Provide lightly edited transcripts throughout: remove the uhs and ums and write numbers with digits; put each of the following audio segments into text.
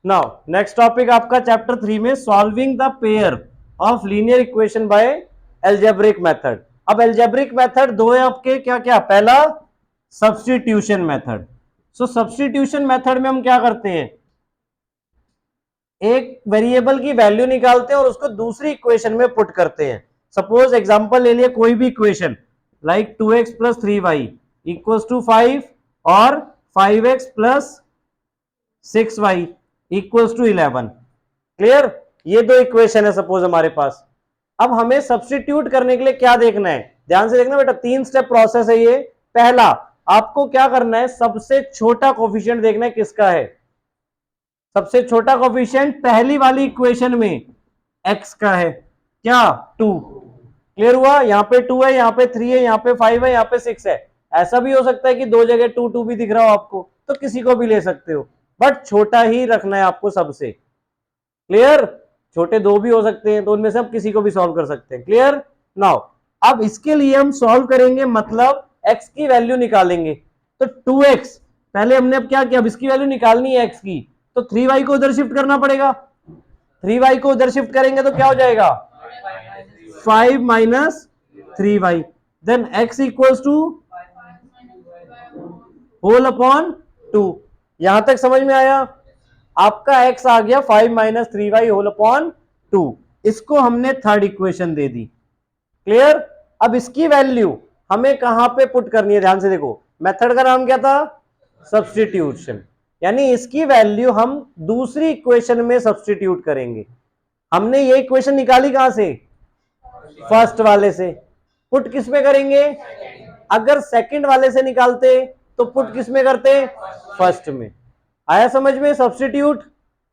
Now next topic आपका chapter 3 में solving the pair of linear equation by algebraic method. अब algebraic method दो है आपके, क्या क्या? पहला सब्स्टिट्यूशन मेथड। सो सब्स्टिट्यूशन मेथड में हम क्या करते हैं, एक वेरिएबल की वैल्यू निकालते हैं और उसको दूसरी इक्वेशन में पुट करते हैं। सपोज एग्जांपल ले लिए कोई भी equation, like 2x plus 3y equals to 5 और 5x plus 6y equals to 11। Clear? ये दो इक्वेशन है सपोज हमारे पास। अब हमें सब्स्टिट्यूट करने के लिए क्या देखना है, ध्यान से देखना बेटा, 3 स्टेप प्रोसेस है ये। पहला, आपको क्या करना है, सबसे छोटा कोफिशिएंट देखना है किसका है। सबसे छोटा कोफिशिएंट पहली वाली इक्वेशन में x का है, क्या? 2। क्लियर हुआ? यहां पे 2 है, यहां पे 3 है, यहां पे 5 है, यहां पे 6 है। ऐसा भी हो सकता है कि दो जगह 2 2 भी दिख रहा हो आपको, तो किसी को भी ले सकते हो, बट छोटा ही रखना है आपको सबसे। क्लियर? छोटे दो भी हो सकते हैं, तो उनमें से हम किसी को भी सॉल्व कर सकते हैं। क्लियर? नाउ अब इसके लिए हम सॉल्व करेंगे, मतलब x की वैल्यू निकालेंगे। तो 2x पहले हमने अब क्या किया, अब इसकी वैल्यू निकालनी है x की, तो 3y को उधर शिफ्ट करना पड़ेगा। 3y को उधर शिफ्ट करेंगे तो क्या हो जाएगा, 5 minus 3y, then x equals to whole upon 2। यहां तक समझ में आया? आपका x आ गया 5 माइनस 3y होल अपॉन 2। इसको हमने थर्ड इक्वेशन दे दी। क्लियर? अब इसकी वैल्यू हमें कहां पे पुट करनी है, ध्यान से देखो। मेथड का नाम क्या था, सब्स्टिट्यूशन। यानी इसकी वैल्यू हम दूसरी इक्वेशन में सब्स्टिट्यूट करेंगे। हमने ये इक्वेशन निकाली कहां से, फर्स्ट वाले से। पुट किस में करेंगे, अगर सेकंड वाले से निकालते तो पुट किस में करते, फर्स्ट में। आया समझ में? सब्स्टिट्यूट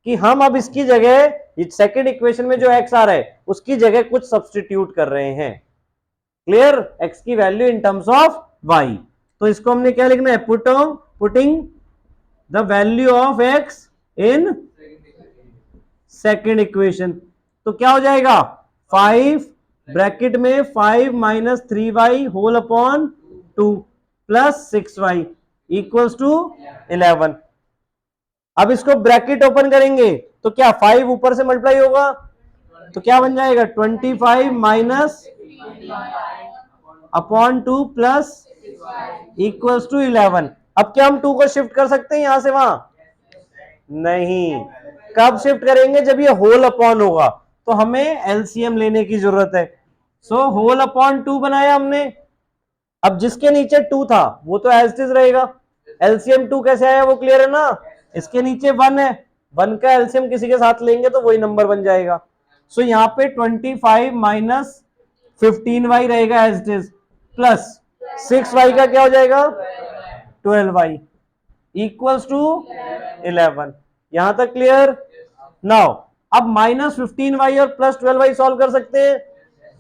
कि हम अब इसकी जगह सेकंड इक्वेशन में जो x आ रहा है उसकी जगह कुछ सब्स्टिट्यूट कर रहे हैं। क्लियर? x की value in terms of y। तो इसको हमने क्या लिखना है, putting the value of x in second equation. तो क्या हो जाएगा, 5 ब्रैकेट में 5 minus 3y whole upon 2 plus 6y equals to 11। अब इसको ब्रैकेट ओपन करेंगे तो क्या 5 ऊपर से मल्टीप्लाई होगा, तो क्या बन जाएगा 25 minus upon 2 plus equals to 11। अब क्या हम 2 को शिफ्ट कर सकते हैं यहां से वहां, नहीं। कब शिफ्ट करेंगे, जब ये होल अपॉन होगा, तो हमें एलसीएम लेने की जरूरत है। सो होल अपॉन 2 बनाया हमने। अब जिसके नीचे 2 था वो तो एज इट इज रहेगा। एलसीएम 2 कैसे आया, वो क्लियर है ना? इसके नीचे 1 है, 1 का एलसीएम किसी के साथ लेंगे तो वही नंबर बन जाएगा। सो यहाँ पे 25 माइनस 15y रहेगा as it is, plus 6y का क्या हो जाएगा, 12y इक्वल्स टू 11। यहां तक क्लियर? नाउ अब माइनस 15y और प्लस 12y सॉल्व कर सकते हैं।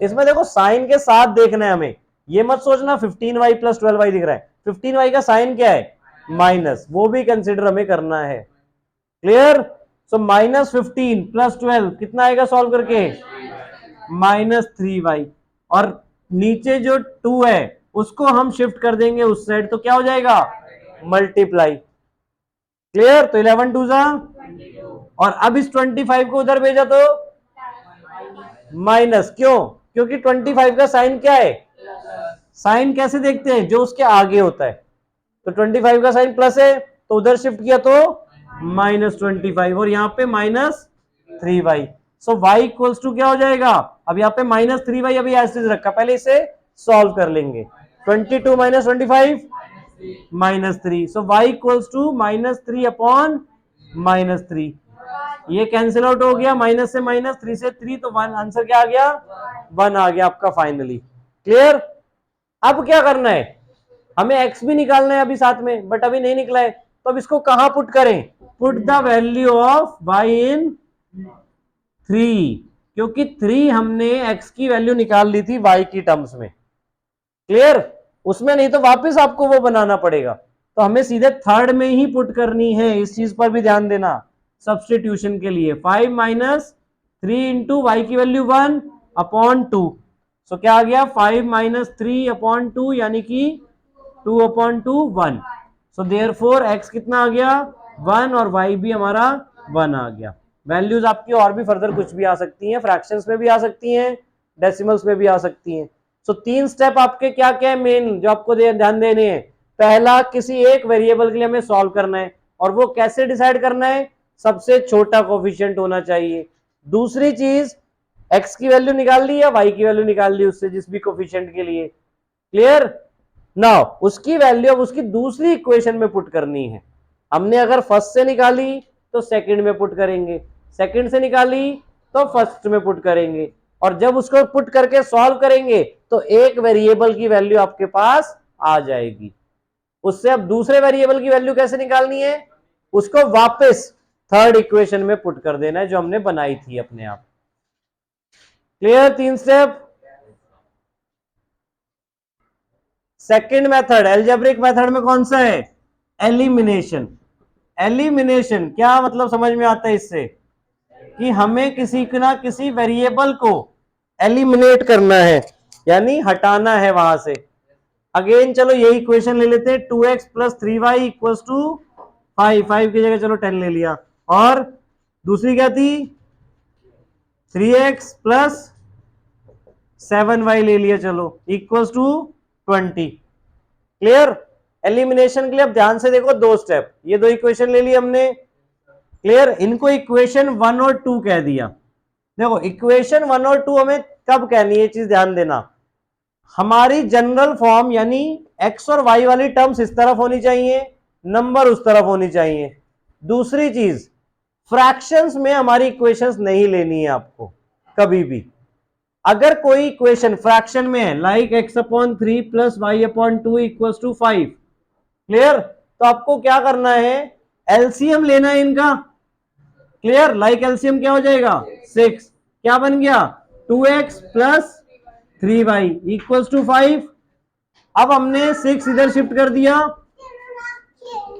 इसमें देखो साइन के साथ देखना है हमें, ये मत सोचना 15y प्लस 12y दिख रहा है, 15y का साइन क्या है, माइनस, वो भी कंसिडर हमें करना है। क्लियर? सो माइनस 15 प्लस 12 कितना आएगा सॉल्व करके, -3y, और नीचे जो 2 है उसको हम शिफ्ट कर देंगे उस साइड, तो क्या हो जाएगा, मल्टीप्लाई। क्लियर? तो 11 टू जा, और अब इस 25 को उधर भेजा तो माइनस, क्यों, क्योंकि 25 का साइन क्या है, साइन कैसे देखते हैं, जो उसके आगे होता है। तो 25 का साइन प्लस है तो उधर शिफ्ट किया तो -25, और यहाँ पे -3y। So y equals to क्या हो जाएगा, अब यहाँ पे -3y अभी ऐसे रखा, पहले इसे सॉल्व कर लेंगे। 22 minus 25 -3, so y equals to -3 upon -3। ये कैंसिल आउट हो गया, माइनस से माइनस, 3 से 3, तो 1, आंसर क्या आ गया, 1 आ गया आपका फाइनली। क्लियर? अब क्या करना है, हमें x भी निकालना है अभी साथ में, बट अभी नहीं निकला है, तो अब इसको कहां पुट करें, put the value of y इन 3, क्योंकि 3 हमने x की वैल्यू निकाल ली थी y की टर्म्स में। क्लियर? उसमें नहीं तो वापस आपको वो बनाना पड़ेगा, तो हमें सीधे थर्ड में ही पुट करनी है, इस चीज पर भी ध्यान देना। सब्स्टिट्यूशन के लिए 5 माइनस 3 इंटू वाई की वैल्यू 1 अपॉन 2, सो क्या आ गया 5 माइनस 3 अपॉन 2, यानी कि 2 अपॉन 2 1। सो देयरफॉर x कितना आ गया 1, और y भी हमारा 1 आ गया। वैल्यूज आपकी और भी फर्दर कुछ भी आ सकती हैं, फ्रैक्शंस में भी आ सकती हैं, डेसिमल्स में भी आ सकती हैं। सो 3 स्टेप आपके क्या क्या है मेन जो आपको ध्यान देने हैं। पहला, किसी एक वेरिएबल के लिए हमें सॉल्व करना है, और वो कैसे डिसाइड करना है, सबसे छोटा कोफिशिएंट होना चाहिए। दूसरी चीज, एक्स की वैल्यू निकाल ली या वाई की वैल्यू निकाल ली उससे जिस भी कोफिशिएंट के लिए, क्लियर। नाउ उसकी वैल्यू अब उसकी दूसरी इक्वेशन में पुट करनी है। हमने अगर फर्स्ट से निकाली तो सेकंड में पुट करेंगे, सेकंड से निकाली तो फर्स्ट में पुट करेंगे, और जब उसको पुट करके सॉल्व करेंगे तो एक वेरिएबल की वैल्यू आपके पास आ जाएगी। उससे अब दूसरे वेरिएबल की वैल्यू कैसे निकालनी है, उसको वापस थर्ड इक्वेशन में पुट कर देना है जो हमने बनाई थी अपने आप। Clear, 3 step. Second method, algebraic method में कौन सा है, एलिमिनेशन। एलिमिनेशन क्या मतलब समझ में आता है इससे, कि हमें किसी ना किसी वेरिएबल को एलिमिनेट करना है, यानी हटाना है वहां से। अगेन चलो यही इक्वेशन ले लेते हैं, 2x plus 3y equals to 5, 5 की जगह चलो 10 ले लिया, और दूसरी क्या थी 3x प्लस 7y ले लिया, चलो इक्वल्स टू 20। क्लियर। एलिमिनेशन के लिए अब ध्यान से देखो, दो स्टेप, ये दो इक्वेशन ले ली हमने, क्लियर। इनको इक्वेशन 1 और 2 कह दिया। देखो इक्वेशन 1 और 2 हमें कब कहनी है, चीज ध्यान देना। हमारी जनरल फॉर्म यानी x और y वाली टर्म्स इस तरफ होनी चाहिए, नंबर उस तरफ होनी चाहिए। दूसरी चीज, फ्रैक्शंस में हमारी इक्वेशंस नहीं लेनी है आपको कभी भी। अगर कोई इक्वेशन फ्रैक्शन में है, like x/3 plus y/2 equals to 5, clear, तो आपको क्या करना है, एलसीएम लेना है इनका। क्लियर, लाइक एलसीएम क्या हो जाएगा 6, क्या बन गया 2x plus 3y equals to 5। अब हमने 6 इधर शिफ्ट कर दिया,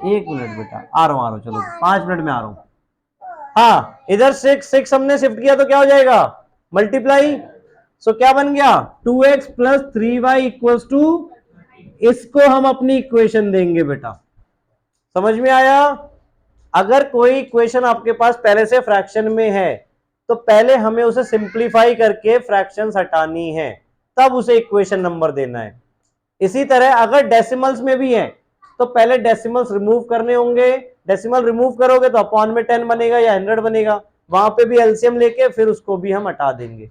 1 मिनट बेटा, आ रहा हूं चलो 5 मिनट में आ रहा हूं। हाँ, इधर 6 हमने शिफ्ट किया तो क्या हो जाएगा मल्टीप्लाई। सो क्या बन गया 2x plus 3y equals to, इसको हम अपनी इक्वेशन देंगे बेटा। समझ में आया। अगर कोई इक्वेशन आपके पास पहले से फ्रैक्शन में है तो पहले हमें उसे सिंप्लीफाई करके फ्रैक्शंस हटानी है, तब उसे इक्वेशन नंबर देना है। इसी तरह अगर डेसिमल्स में भी है तो पहले डेसिमल्स रिमूव करने होंगे, डेसिमल रिमूव करोगे तो अपॉन में 10 बनेगा या 100 बनेगा, वहां पे भी एलसीएम लेके फिर उसको भी हम हटा देंगे।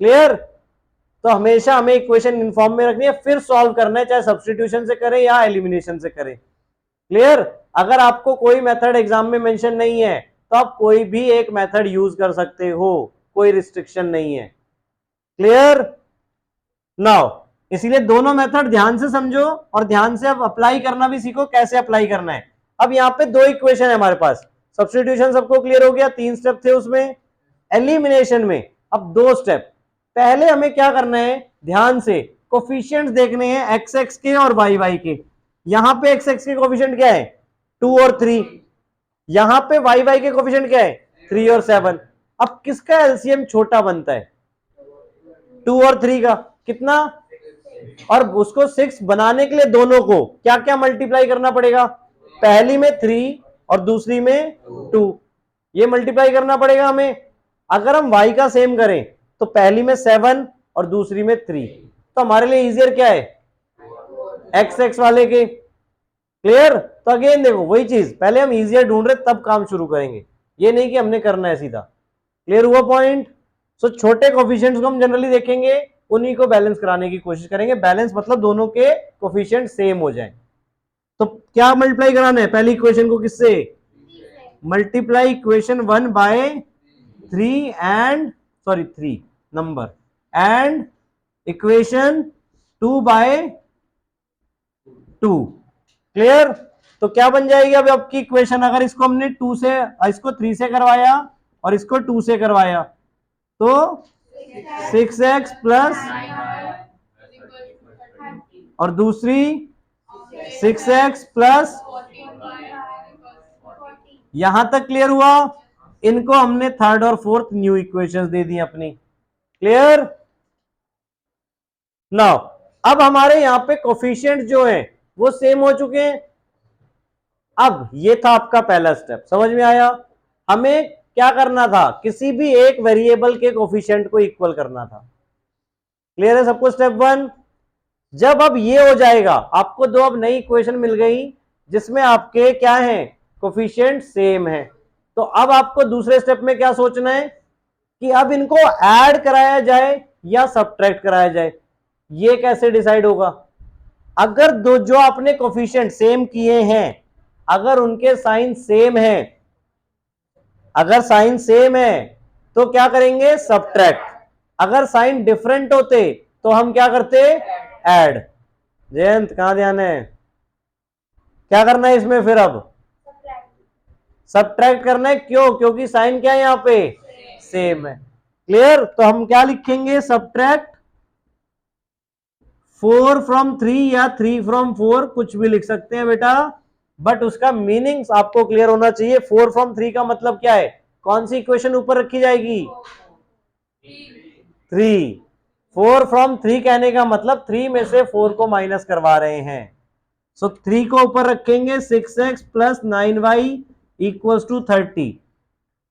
क्लियर। तो हमेशा हमें इक्वेशन इन फॉर्म में रखनी है, फिर सॉल्व करना है, चाहे सब्स्टिट्यूशन से करें या एलिमिनेशन से करें। क्लियर। अगर आपको कोई मेथड एग्जाम में मेंशन नहीं है तो आप कोई भी एक मेथड यूज कर सकते हो, कोई रिस्ट्रिक्शन नहीं है। क्लियर। नाउ इसीलिए दोनों मेथड ध्यान से समझो और ध्यान से अब अप्लाई करना भी सीखो, कैसे अप्लाई करना है। अब यहाँ पे दो इक्वेशन है हमारे पास, सब्स्टिट्यूशन सबको क्लियर हो गया, 3 स्टेप थे उसमें। एलिमिनेशन में अब 2 स्टेप। पहले हमें क्या करना है, ध्यान से कोफिशिएंट्स देखने हैं एक्स एक्स के और वाई वाई के। यहां पे एक्स एक्स के कोफिशिएंट क्या है 2 और 3, यहां पे वाई वाई के कोफिशिएंट क्या है 3 और 7। अब किसका एलसीएम छोटा बनता है 2 और 3 का, कितना, और उसको 6 बनाने के लिए दोनों को क्या क्या मल्टीप्लाई करना पड़ेगा, पहली में 3 और दूसरी में 2, ये मल्टीप्लाई करना पड़ेगा हमें। अगर हम y का सेम करें तो पहली में 7 और दूसरी में 3, तो हमारे लिए इजियर क्या है एक्स एक्स वाले के। क्लियर। तो अगेन देखो वही चीज, पहले हम इजियर ढूंढ रहे तब काम शुरू करेंगे, ये नहीं कि हमने करना है सीधा। क्लियर हुआ पॉइंट। सो छोटे कोफिशिएंट्स को हम जनरली देखेंगे, उन्हीं को बैलेंस कराने की कोशिश करेंगे। बैलेंस मतलब दोनों के कोफिशिएंट सेम हो जाएं। तो क्या मल्टीप्लाई कराना है, पहली इक्वेशन को किससे, multiply equation 1 by 3 and 3 number, and equation 2 by 2। Clear. तो क्या बन जाएगी अब आपकी इक्वेशन, अगर इसको हमने 2 से, इसको 3 से करवाया और इसको 2 से करवाया तो 6x प्लस, और दूसरी 6x प्लस, यहां तक क्लियर हुआ। इनको हमने थर्ड और फोर्थ न्यू इक्वेशंस दे दी अपनी। क्लियर। नाउ अब हमारे यहां पे कोफिशिएंट जो है वो सेम हो चुके हैं। अब ये था आपका पहला स्टेप, समझ में आया। हमें क्या करना था, किसी भी एक वेरिएबल के कोफिशिएंट को इक्वल करना था। क्लियर है सबको स्टेप वन। जब अब ये हो जाएगा, आपको दो अब नई इक्वेशन मिल गई जिसमें आपके क्या है, कोफिशिएंट सेम है। तो अब आपको दूसरे स्टेप में क्या सोचना है कि अब इनको ऐड कराया जाए या सब्ट्रैक्ट कराया जाए। ये कैसे डिसाइड होगा, अगर दो जो आपने कोफिशिएंट सेम किए हैं, अगर उनके साइन सेम है, अगर साइन सेम है तो क्या करेंगे, सब्ट्रैक्ट। अगर साइन डिफरेंट होते तो हम क्या करते, ऐड। जयंत कहां ध्यान है, क्या करना है इसमें फिर, अब सब्ट्रैक्ट करना है। क्यों, क्योंकि साइन क्या है यहां पे, सेम है। क्लियर, तो हम क्या लिखेंगे, सब्ट्रैक्ट 4 फ्रॉम 3 या 3 फ्रॉम 4, कुछ भी लिख सकते हैं बेटा, बट उसका मीनिंग आपको क्लियर होना चाहिए। 4 फ्रॉम 3 का मतलब क्या है, कौन सी इक्वेशन ऊपर रखी जाएगी, 3। 4 फ्रॉम 3 कहने का मतलब 3 में से 4 को माइनस करवा रहे हैं। सो 3 को ऊपर रखेंगे, 6x plus 9y equals to 30।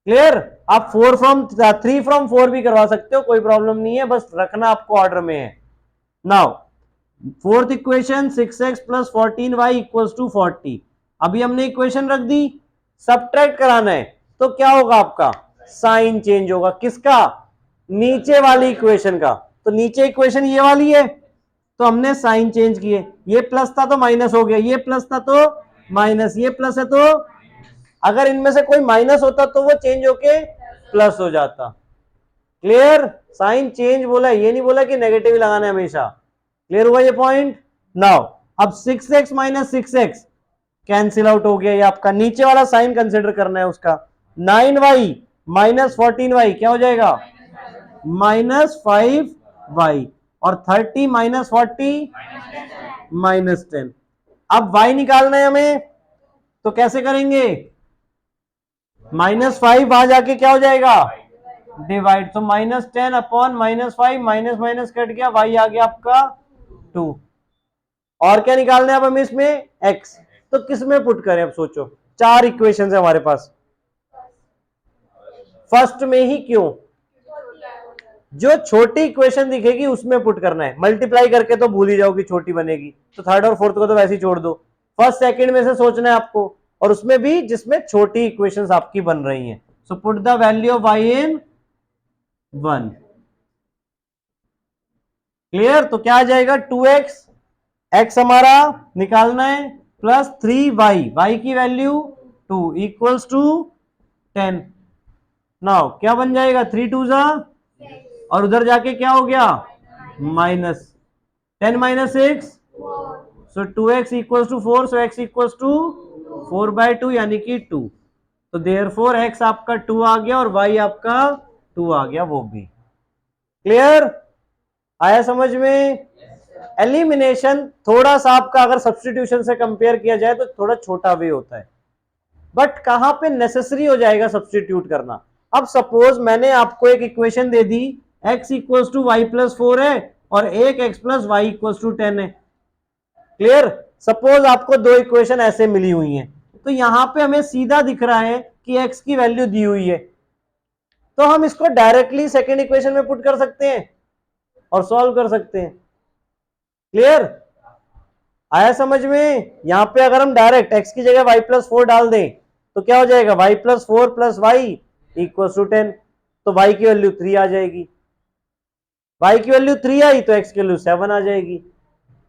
Clear, आप 4 फ्रॉम 3 फ्रॉम 4 भी करवा सकते हो, कोई प्रॉब्लम नहीं है, बस रखना आपको ऑर्डर में है। Now fourth equation 6x plus 14y equals to 40। अभी हमने इक्वेशन रख दी, सब्ट्रैक्ट कराना है तो क्या होगा, आपका साइन चेंज होगा। किसका, नीचे वाली इक्वेशन का। तो नीचे इक्वेशन ये वाली है, तो हमने साइन चेंज किए, ये प्लस था तो माइनस हो गया, ये प्लस था तो माइनस, ये प्लस है तो, अगर इनमें से कोई माइनस होता तो वो चेंज होके प्लस हो जाता। क्लियर, साइन चेंज बोला, ये नहीं बोला कि नेगेटिव लगाना है हमेशा। क्लियर हुआ ये पॉइंट। नाउ अब 6x minus 6x cancel out हो गया, ये आपका नीचे वाला साइन कंसिडर करना है उसका। 9y माइनस 14y क्या हो जाएगा, माइनस 5y, और 30 माइनस 40 माइनस 10। अब y निकालना है हमें, तो कैसे करेंगे, -5 वहां जाके क्या हो जाएगा, डिवाइड। तो -10 अपॉन -5, माइनस माइनस कट गया, y आ गया आपका 2। और क्या निकालना है अब हमें इसमें, x। तो किस में पुट करें, अब सोचो, चार इक्वेशन है हमारे पास, फर्स्ट में ही क्यों, जो छोटी इक्वेशन दिखेगी उसमें पुट करना है। मल्टीप्लाई करके तो भूल ही जाओ कि छोटी बनेगी, तो थर्ड और फोर्थ को तो वैसे ही छोड़ दो। फर्स्ट सेकंड में से सोचना है आपको, और उसमें भी जिसमें छोटी इक्वेशंस आपकी बन रही हैं। So put the value of y in 1। Clear, तो क्या आ जाएगा, 2x, x हमारा निकालना है, प्लस 3y, y की वैल्यू 2 इक्वल्स टू 10। नाउ क्या बन जाएगा, 3 2 जा, और उधर जाके क्या हो गया, minus 10 minus 6, so 2x equals to 4, so x equals to 4/2 यानी कि 2। तो देयरफॉर x आपका 2 आ गया और y आपका 2 आ गया, वो भी। क्लियर, आया समझ में। एलिमिनेशन थोड़ा सा आपका अगर सब्स्टिट्यूशन से कंपेयर किया जाए तो थोड़ा छोटा वे होता है, बट कहां पे नेसेसरी हो जाएगा सब्स्टिट्यूट करना। अब सपोज मैंने आपको एक इक्वेशन दे दी, x equals to y plus 4 है और एक x plus y equals to 10 है। क्लियर, सपोज आपको दो इक्वेशन ऐसे मिली हुई हैं, तो यहां पे हमें सीधा दिख रहा है कि x की वैल्यू दी हुई है, तो हम इसको डायरेक्टली सेकेंड इक्वेशन में पुट कर सकते हैं और सॉल्व कर सकते हैं। क्लियर, आया समझ में। यहां पे अगर हम डायरेक्ट x की जगह y प्लस 4 डाल दें तो क्या हो जाएगा, y plus 4 plus y equal to 10। तो y की वैल्यू 3 आ जाएगी, y की वैल्यू 3 आई तो x की वैल्यू 7 आ जाएगी।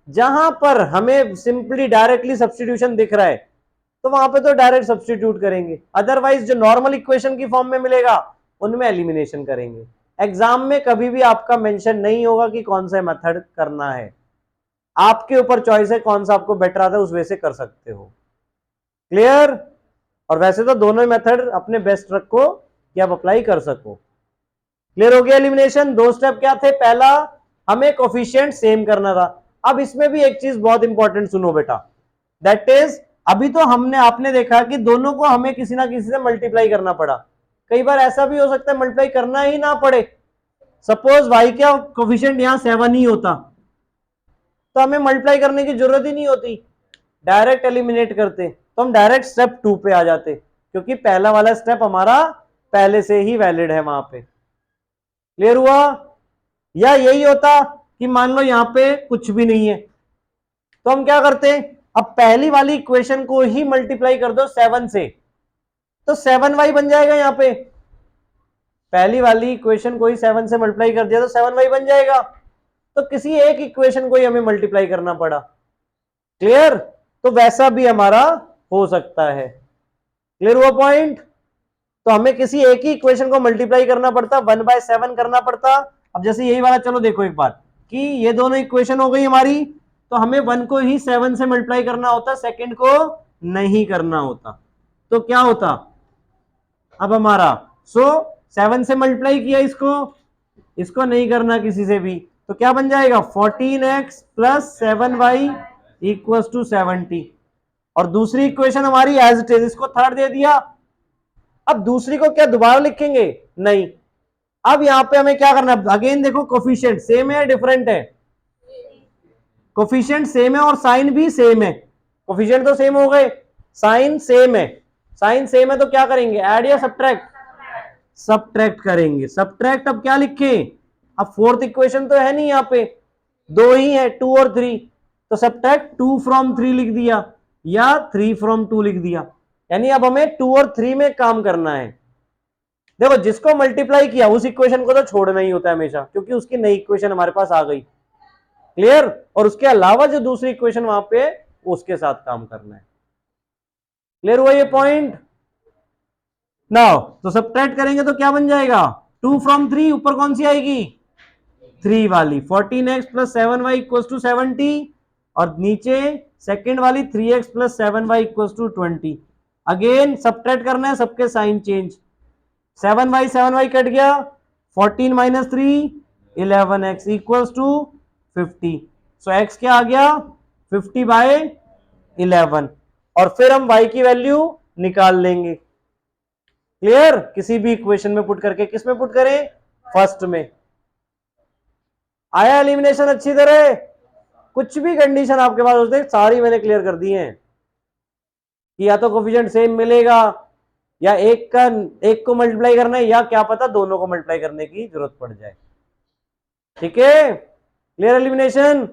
जहां पर हमें सिंपली डायरेक्टली सब्स्टिट्यूशन दिख रहा है तो वहां पे तो डायरेक्ट सब्स्टिट्यूट करेंगे, अदरवाइज जो नॉर्मल इक्वेशन की फॉर्म में मिलेगा उनमें एलिमिनेशन करेंगे। एग्जाम में कभी भी आपका मेंशन नहीं होगा कि कौन सा मेथड करना है, आपके ऊपर चॉइस है कौन सा आपको बेटर आता है, उस वे से कर सकते हो। क्लियर, और वैसे तो दोनों मेथड अपने बेस्ट रखो कि आप अप्लाई कर सको। क्लियर हो गया एलिमिनेशन। दो स्टेप क्या थे, पहला हमें कोफिशिएंट सेम करना था। अब इसमें भी एक चीज बहुत इंपॉर्टेंट सुनो बेटा, दैट इज अभी तो हमने आपने देखा कि दोनों को हमें किसी ना किसी से मल्टीप्लाई करना पड़ा। कई बार ऐसा भी हो सकता है मल्टीप्लाई करना ही ना पड़े, सपोज y का कोफिशिएंट यहां 7 ही होता तो हमें मल्टीप्लाई करने की जरूरत ही नहीं होती, डायरेक्ट एलिमिनेट करते, तो हम डायरेक्ट स्टेप 2 पे आ जाते, क्योंकि पहला वाला स्टेप हमारा पहले से ही वैलिड है वहां पे। क्लियर हुआ? या यही होता कि मान लो यहां पे कुछ भी नहीं है, तो हम क्या करते हैं, अब पहली वाली इक्वेशन को ही मल्टीप्लाई कर दो 7 से, तो 7y बन जाएगा। यहां पे पहली वाली इक्वेशन को ही 7 से मल्टीप्लाई कर दिया तो 7y बन जाएगा। तो किसी एक इक्वेशन को ही हमें मल्टीप्लाई करना पड़ा। क्लियर? तो वैसा भी हमारा हो सकता है। क्लियर हुआ पॉइंट? तो हमें किसी एक ही इक्वेशन को मल्टीप्लाई करना पड़ता, 1/7 करना पड़ता। अब जैसे यही वाला, चलो देखो एक बात कि ये दोनों इक्वेशन हो गई हमारी, तो हमें 1 को ही 7 से मल्टीप्लाई करना होता, सेकंड को नहीं करना होता। तो क्या होता अब हमारा, 7 से मल्टीप्लाई किया इसको नहीं करना किसी से भी, तो क्या बन जाएगा 14x plus 7y equals to 70। और दूसरी इक्वेशन हमारी एज इट इज, इसको थर्ड दे दिया। अब दूसरी को क्या दोबारा लिखेंगे? नहीं। अब यहां पे हमें क्या करना है, अगेन देखो कोफिशिएंट सेम है डिफरेंट है? कोफिशिएंट सेम है और साइन भी सेम है। कोफिशिएंट तो सेम हो गए, साइन सेम है। साइन सेम है तो क्या करेंगे, ऐड या सब्ट्रैक्ट? सब्ट्रैक्ट करेंगे। सब्ट्रैक्ट अब क्या लिखे, अब फोर्थ इक्वेशन तो है नहीं यहाँ पे, दो ही है 2 और 3, तो सब्ट्रैक्ट 2 फ्रॉम 3 लिख दिया या 3 फ्रॉम 2 लिख दिया। यानी अब हमें 2 और 3 में काम करना है। देखो जिसको मल्टीप्लाई किया उस इक्वेशन को तो छोड़ना ही होता है हमेशा, क्योंकि उसकी नई इक्वेशन हमारे पास आ गई। क्लियर? और उसके अलावा जो दूसरी इक्वेशन वहां पे उसके साथ काम करना है। क्लियर हुआ ये पॉइंट? नाउ तो सब्ट्रैक्ट करेंगे तो क्या बन जाएगा, 2 फ्रॉम 3, ऊपर कौन सी आएगी 3 वाली, 14x plus 7y equals to 70, और नीचे सेकेंड वाली 3x plus 7y equals to 20। Again subtract करना है, सबके साइन चेंज, 7y कट गया, 14 minus 3 11x equals to 50। So x क्या आ गया 50/11, और फिर हम y की वैल्यू निकाल लेंगे। क्लियर? किसी भी इक्वेशन में पुट करके, किस में पुट करें, फर्स्ट में। आया एलिमिनेशन अच्छी तरह? कुछ भी कंडीशन आपके पास होते सारी मैंने क्लियर कर दी है कि या तो कोफिशिएंट सेम मिलेगा, या एक को मल्टीप्लाई करना है, या क्या पता दोनों को मल्टीप्लाई करने की जरूरत पड़ जाए। ठीक है? Clear elimination?